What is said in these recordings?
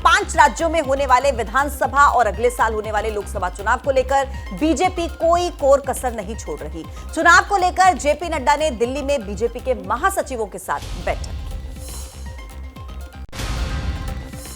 5 राज्यों में होने वाले विधानसभा और अगले साल होने वाले लोकसभा चुनाव को लेकर बीजेपी कोई कोर कसर नहीं छोड़ रही। चुनाव को लेकर जेपी नड्डा ने दिल्ली में बीजेपी के महासचिवों के साथ बैठक,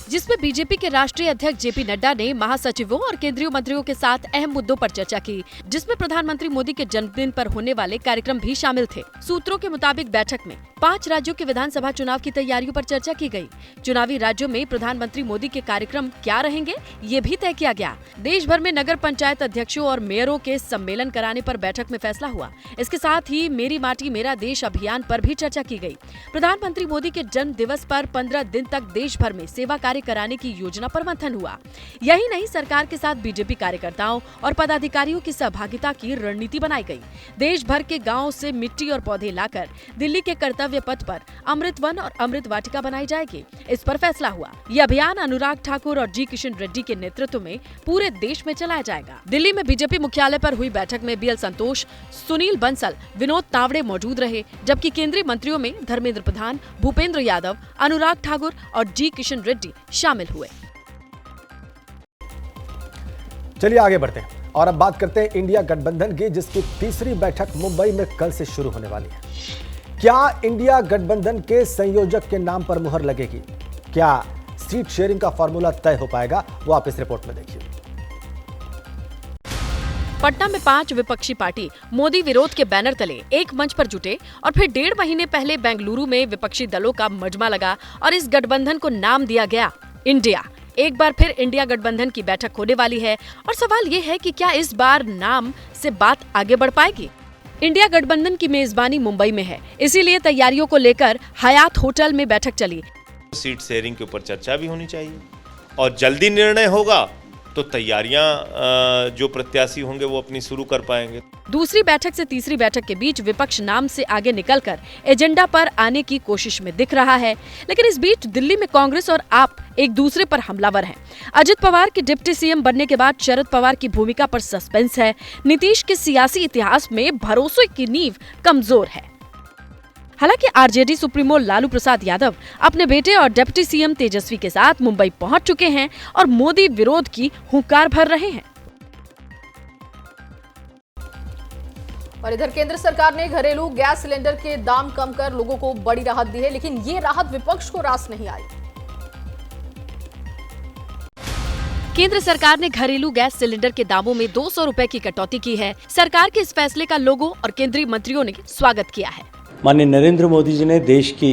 जिसमें बीजेपी के राष्ट्रीय अध्यक्ष जेपी नड्डा ने महासचिवों और केंद्रीय मंत्रियों के साथ अहम मुद्दों पर चर्चा की, जिसमें प्रधानमंत्री मोदी के जन्मदिन पर होने वाले कार्यक्रम भी शामिल थे। सूत्रों के मुताबिक बैठक में 5 राज्यों के विधानसभा चुनाव की तैयारियों पर चर्चा की गई। चुनावी राज्यों में प्रधानमंत्री मोदी के कार्यक्रम क्या रहेंगे, ये भी तय किया गया। देश भर में नगर पंचायत अध्यक्षों और मेयरों के सम्मेलन कराने पर बैठक में फैसला हुआ। इसके साथ ही मेरी माटी मेरा देश अभियान पर भी चर्चा की गई। प्रधानमंत्री मोदी के जन्म दिवस पर 15 दिन तक देश भर में सेवा कार्य कराने की योजना पर मंथन हुआ। यही नहीं, सरकार के साथ बीजेपी कार्यकर्ताओं और पदाधिकारियों की सहभागिता की रणनीति बनाई गई। देश भर के गांवों से मिट्टी और पौधे लाकर दिल्ली के कर्तव्य पथ पर अमृत वन और अमृत वाटिका बनाई जाएगी, इस पर फैसला हुआ। यह अभियान अनुराग ठाकुर और जी किशन रेड्डी के नेतृत्व में पूरे देश में चलाया जाएगा। दिल्ली में बीजेपी मुख्यालय पर हुई बैठक में बीएल संतोष, सुनील बंसल, विनोद तावड़े मौजूद रहे, जबकि केंद्रीय मंत्रियों में धर्मेंद्र प्रधान, भूपेंद्र यादव, अनुराग ठाकुर और जी किशन रेड्डी शामिल हुए। चलिए आगे बढ़ते हैं और अब बात करते हैं इंडिया गठबंधन की, जिसकी तीसरी बैठक मुंबई में कल से शुरू होने वाली है। क्या इंडिया गठबंधन के संयोजक के नाम पर मुहर लगेगी? क्या सीट शेयरिंग का फॉर्मूला तय हो पाएगा? वो आप इस रिपोर्ट में देखिए। पटना में 5 विपक्षी पार्टी मोदी विरोध के बैनर तले एक मंच पर जुटे और फिर 1.5 महीने पहले बेंगलुरु में विपक्षी दलों का मजमा लगा और इस गठबंधन को नाम दिया गया इंडिया। एक बार फिर इंडिया गठबंधन की बैठक होने वाली है और सवाल ये है कि क्या इस बार नाम से बात आगे बढ़ पाएगी? इंडिया गठबंधन की मेजबानी मुंबई में है, इसीलिए तैयारियों को लेकर हयात होटल में बैठक चली। सीट शेयरिंग के ऊपर चर्चा भी होनी चाहिए और जल्दी निर्णय होगा तो तैयारियां जो प्रत्याशी होंगे वो अपनी शुरू कर पाएंगे। दूसरी बैठक से तीसरी बैठक के बीच विपक्ष नाम से आगे निकलकर एजेंडा पर आने की कोशिश में दिख रहा है, लेकिन इस बीच दिल्ली में कांग्रेस और आप एक दूसरे पर हमलावर हैं। अजित पवार के डिप्टी सीएम बनने के बाद शरद पवार की भूमिका पर सस्पेंस है। नीतीश के सियासी इतिहास में भरोसे की नींव कमजोर है। हालांकि आरजेडी सुप्रीमो लालू प्रसाद यादव अपने बेटे और डिप्टी सीएम तेजस्वी के साथ मुंबई पहुंच चुके हैं और मोदी विरोध की हुंकार भर रहे हैं। और इधर केंद्र सरकार ने घरेलू गैस सिलेंडर के दाम कम कर लोगों को बड़ी राहत दी है, लेकिन ये राहत विपक्ष को रास नहीं आई। केंद्र सरकार ने घरेलू गैस सिलेंडर के दामों में 200 रुपए की कटौती की है। सरकार के इस फैसले का लोगों और केंद्रीय मंत्रियों ने स्वागत किया है। माननीय नरेंद्र मोदी जी ने देश की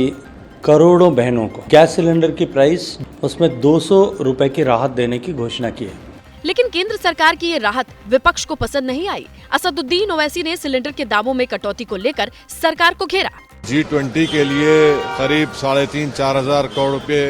करोड़ों बहनों को गैस सिलेंडर की प्राइस उसमें 200 रुपए की राहत देने की घोषणा की है। लेकिन केंद्र सरकार की ये राहत विपक्ष को पसंद नहीं आई। असदुद्दीन ओवैसी ने सिलेंडर के दामों में कटौती को लेकर सरकार को घेरा। G20 के लिए करीब 3,500-4 हजार करोड़ रुपए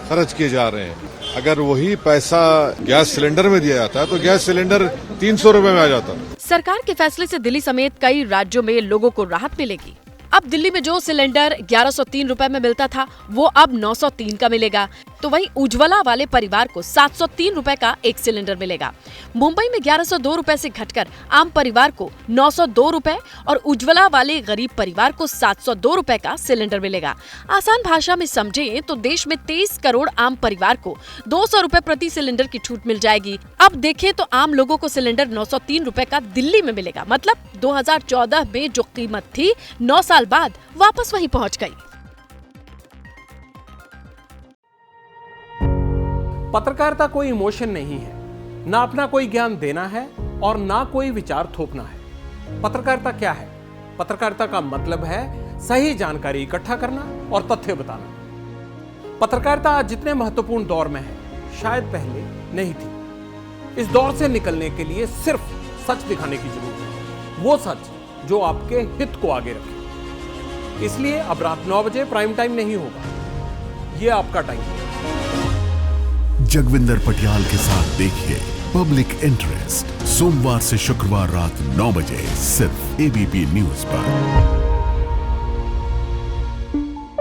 खर्च किए जा रहे हैं। अगर वही पैसा गैस सिलेंडर में दिया जाता है तो गैस सिलेंडर 300 रुपए में आ जाता। सरकार के फैसले से दिल्ली समेत कई राज्यों में लोगों को राहत मिलेगी। अब दिल्ली में जो सिलेंडर 1103 रुपए में मिलता था वो अब 903 का मिलेगा, तो वहीं उज्ज्वला वाले परिवार को 703 रुपए का एक सिलेंडर मिलेगा। मुंबई में 1102 रुपए से घटकर आम परिवार को 902 रुपए और उज्ज्वला वाले गरीब परिवार को 702 रुपए का सिलेंडर मिलेगा। आसान भाषा में समझें तो देश में 23 करोड़ आम परिवार को 200 रुपए प्रति सिलेंडर की छूट मिल जाएगी। अब देखें तो आम लोगों को सिलेंडर 903 रुपए का दिल्ली में मिलेगा, मतलब 2014 में जो कीमत थी 9 साल बाद वापस वहीं पहुंच गई। पत्रकारिता कोई इमोशन नहीं है, ना अपना कोई ज्ञान देना है और ना कोई विचार थोपना है। पत्रकारिता क्या है? पत्रकारिता का मतलब है सही जानकारी इकट्ठा करना और तथ्य बताना। पत्रकारिता आज जितने महत्वपूर्ण दौर में है शायद पहले नहीं थी। इस दौर से निकलने के लिए सिर्फ सच दिखाने की जरूरत है, वो सच जो आपके हित को आगे रखे। इसलिए अब रात 9 बजे प्राइम टाइम नहीं होगा, ये आपका टाइम है। जगविंदर पटियाल के साथ देखिए पब्लिक इंटरेस्ट सोमवार से शुक्रवार रात 9 बजे सिर्फ एबीपी न्यूज पर।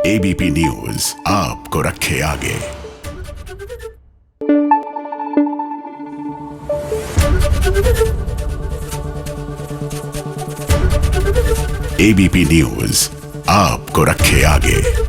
एबीपी न्यूज आपको रखे आगे। एबीपी न्यूज आपको रखे आगे।